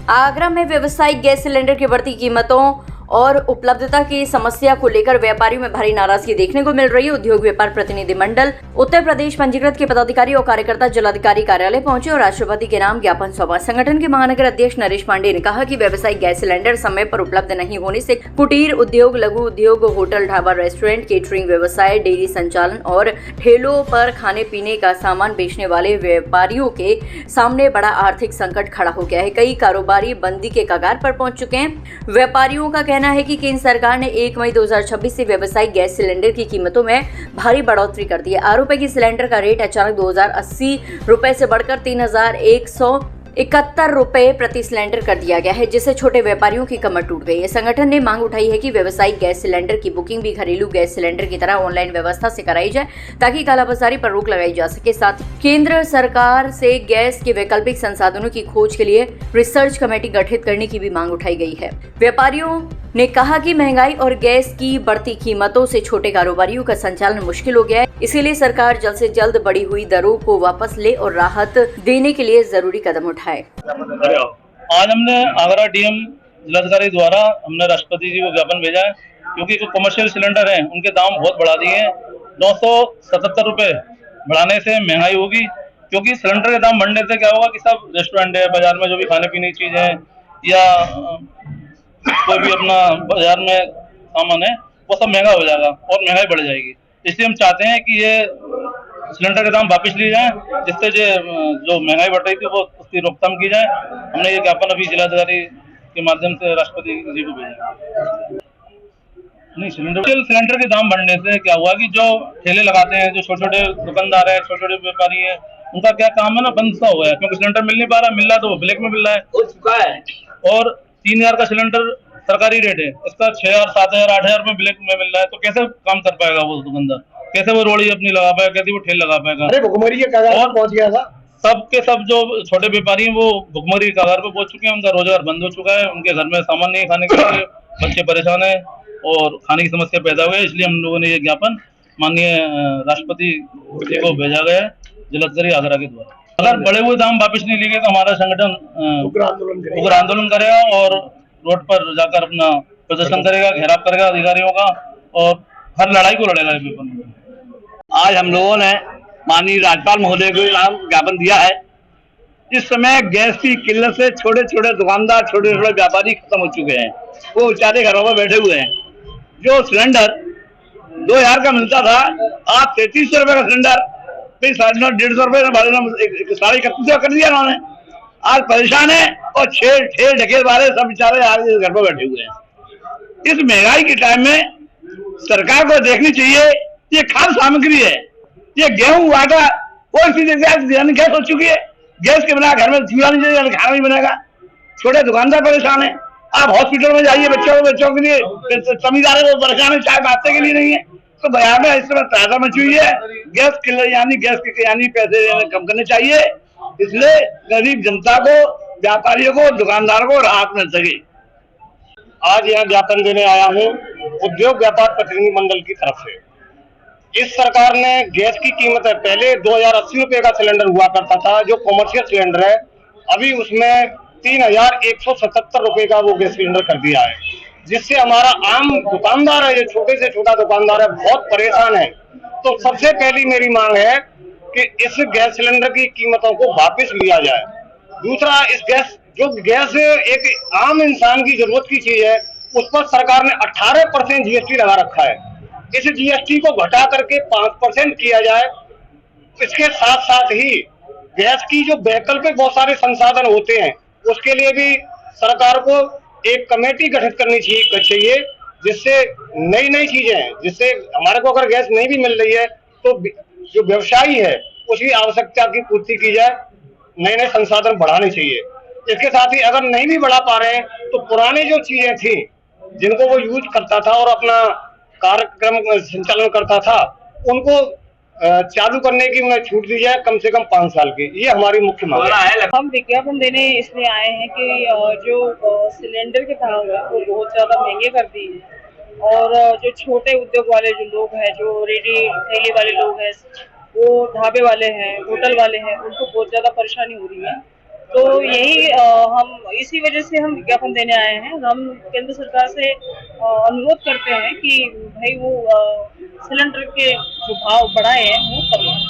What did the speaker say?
आगरा में व्यावसायिक gas cylinder की बढ़ती कीमतों और उपलब्धता की समस्या को लेकर व्यापारियों में भारी नाराजगी देखने को मिल रही है। उद्योग व्यापार प्रतिनिधि मंडल उत्तर प्रदेश पंजीकृत के पदाधिकारी और कार्यकर्ता जिलाधिकारी कार्यालय पहुंचे और राष्ट्रपति के नाम ज्ञापन सौंपा। संगठन के महानगर अध्यक्ष नरेश पांडे ने कहा कि व्यावसायिक गैस सिलेंडर समय पर उपलब्ध नहीं होने से कुटीर उद्योग, लघु उद्योग, होटल, ढाबा, रेस्टोरेंट, केटरिंग व्यवसाय, डेयरी संचालन और ठेलों पर खाने पीने का सामान बेचने वाले व्यापारियों के सामने बड़ा आर्थिक संकट खड़ा हो गया है। कई कारोबारी बंदी के कगार पर पहुंच चुके हैं। व्यापारियों का कहना है कि केंद्र सरकार ने 1 मई 2026 से व्यावसायिक गैस सिलेंडर की कीमतों में भारी बढ़ोतरी कर दी है। आरोप है कि सिलेंडर का रेट अचानक 2080 रुपए से बढ़कर 3171 रुपए प्रति सिलेंडर कर दिया गया है, जिससे छोटे व्यापारियों की कमर टूट गई है। संगठन ने मांग उठाई है कि व्यावसायिक गैस सिलेंडर की बुकिंग भी घरेलू गैस सिलेंडर की तरह ऑनलाइन व्यवस्था से कराई जाए ताकि कालाबाजारी पर रोक लगाई जा सके। साथ ही केंद्र सरकार से गैस के वैकल्पिक संसाधनों की खोज के लिए रिसर्च कमेटी गठित करने की भी मांग उठाई गई है। व्यापारियों ने कहा कि महंगाई और गैस की बढ़ती कीमतों से छोटे कारोबारियों का संचालन मुश्किल हो गया है, इसीलिए सरकार जल्द से जल्द बढ़ी हुई दरों को वापस ले और राहत देने के लिए जरूरी कदम उठाए। आज हमने आगरा डीएम जिलाधिकारी द्वारा हमने राष्ट्रपति जी को ज्ञापन भेजा है, क्योंकि जो कमर्शियल सिलेंडर हैं उनके दाम बहुत बढ़ा दिए हैं। 977 रुपए बढ़ाने से महंगाई होगी, क्योंकि सिलेंडर के दाम बढ़ने से क्या होगा कि सब रेस्टोरेंट है, बाजार में जो भी खाने पीने की चीजें हैं या कोई भी अपना बाजार में सामान है वो सब महंगा हो जाएगा और महंगाई बढ़ जाएगी। इसलिए हम चाहते हैं कि ये सिलेंडर के दाम वापस लिए जाएं, जिससे जो महंगाई बढ़ रही थी वो उसकी रोकथाम की जाए। हमने ये ज्ञापन अभी जिलाधिकारी के माध्यम से राष्ट्रपति जी को भेजा। नहीं, सिलेंडर के दाम बढ़ने से क्या हुआ कि जो ठेले लगाते हैं, जो छोटे छोटे दुकानदार है, छोटे छोटे व्यापारी है, उनका क्या काम है ना, बंद सा हुआ है, क्योंकि सिलेंडर मिल नहीं पा रहा, मिल रहा तो वो ब्लैक में मिल रहा है, हो चुका है। और 3000 का सिलेंडर सरकारी रेट है, इसका 6000, 7000, 8000 में ब्लैक में मिल रहा है, तो कैसे काम कर पाएगा वो दुकानदार? कैसे वो रोड़ी अपनी लगा पाएगा, कैसे वो ठेल लगा पाएगा? अरे भुखमरी के कगार पर पहुंच गया था। सबके सब जो छोटे व्यापारी हैं वो भुखमरी के कगार पर पहुंच चुके हैं, उनका रोजगार बंद हो चुका है, उनके घर में सामान नहीं खाने के लिए, बच्चे परेशान है और खाने की समस्या पैदा हुई है। इसलिए हम लोगों ने ये ज्ञापन माननीय राष्ट्रपति जी को भेजा गया है जिलाधिकारी आगरा के द्वारा। अगर बढ़े हुए दाम वापस नहीं लेंगे तो हमारा संगठन उग्र आंदोलन करेगा और रोड पर जाकर अपना प्रदर्शन करेगा, घेराव करेगा अधिकारियों का और हर लड़ाई को लड़ेगा। आज हम लोगों ने माननीय राज्यपाल महोदय को नाम ज्ञापन दिया है। इस समय गैस की किल्लत से छोटे छोटे दुकानदार, छोटे छोटे व्यापारी खत्म हो चुके हैं, वो बेचारे घरों में बैठे हुए हैं। जो सिलेंडर 2000 का मिलता था, आज 3300 रुपए का सिलेंडर 150 रुपए 31.5 कर दिया उन्होंने। आज परेशान है और ठेल ढकेल वाले सब बेचारे आज घर पर बैठे हुए हैं। इस महंगाई के टाइम में सरकार को देखनी चाहिए, ये खाद्य सामग्री है, ये गेहूं आटा कोई सी गैस हो चुकी है, गैस के बिना घर में चूल्हा नहीं चलेगा, खाना नहीं बनेगा। छोटे दुकानदार परेशान है। आप हॉस्पिटल में जाइए, बच्चों के लिए जमींदार है वो परेशान है, चाय नाश्ते के लिए नहीं है। तो बाजार में इस समय ताजा मची हुई है, गैस के पैसे कम करने चाहिए, इसलिए गरीब जनता को, व्यापारियों को, दुकानदारों को राहत मिल सके। आज यहाँ ज्ञापन देने आया हूँ उद्योग व्यापार प्रतिनिधि मंडल की तरफ से। इस सरकार ने गैस की कीमत पहले 2080 रुपए का सिलेंडर हुआ करता था, जो कॉमर्शियल सिलेंडर है, अभी उसमें 3177 रुपए का वो गैस सिलेंडर कर दिया है, जिससे हमारा आम दुकानदार है, जो छोटे से छोटा दुकानदार है, बहुत परेशान है। तो सबसे पहली मेरी मांग है कि इस गैस सिलेंडर की कीमतों को वापस लिया जाए। दूसरा, इस गैस एक आम इंसान की जरूरत की चीज है, उस पर सरकार ने 18% जीएसटी लगा रखा है। इस जीएसटी को घटा करके 5% किया जाए। इसके साथ साथ ही गैस की जो वैकल्पिक बहुत सारे संसाधन होते हैं, उसके लिए भी सरकार को एक कमेटी गठित करनी चाहिए, जिससे नई चीजें, जिससे हमारे को अगर गैस नहीं भी मिल रही है तो जो व्यवसायी है उसकी आवश्यकता की पूर्ति की जाए, नए संसाधन बढ़ाने चाहिए। इसके साथ ही अगर नहीं भी बढ़ा पा रहे हैं तो पुरानी जो चीजें थी जिनको वो यूज करता था और अपना कार्यक्रम संचालन करता था, उनको चालू करने की उन्हें छूट दी जाए, कम से कम 5 साल की। ये हमारी मुख्य मांग है। हम विज्ञापन देने इसलिए आए हैं कि जो सिलेंडर के दाम है वो बहुत ज्यादा महंगे कर दिए हैं और जो छोटे उद्योग वाले जो लोग हैं, जो रेडी ठेले वाले लोग हैं, वो ढाबे वाले हैं, होटल वाले हैं, उनको बहुत ज्यादा परेशानी हो रही है। तो यही हम इसी वजह से हम विज्ञापन देने आए हैं। हम केंद्र सरकार से अनुरोध करते हैं कि भाई वो सिलेंडर के जो भाव बढ़ाए हैं वो कम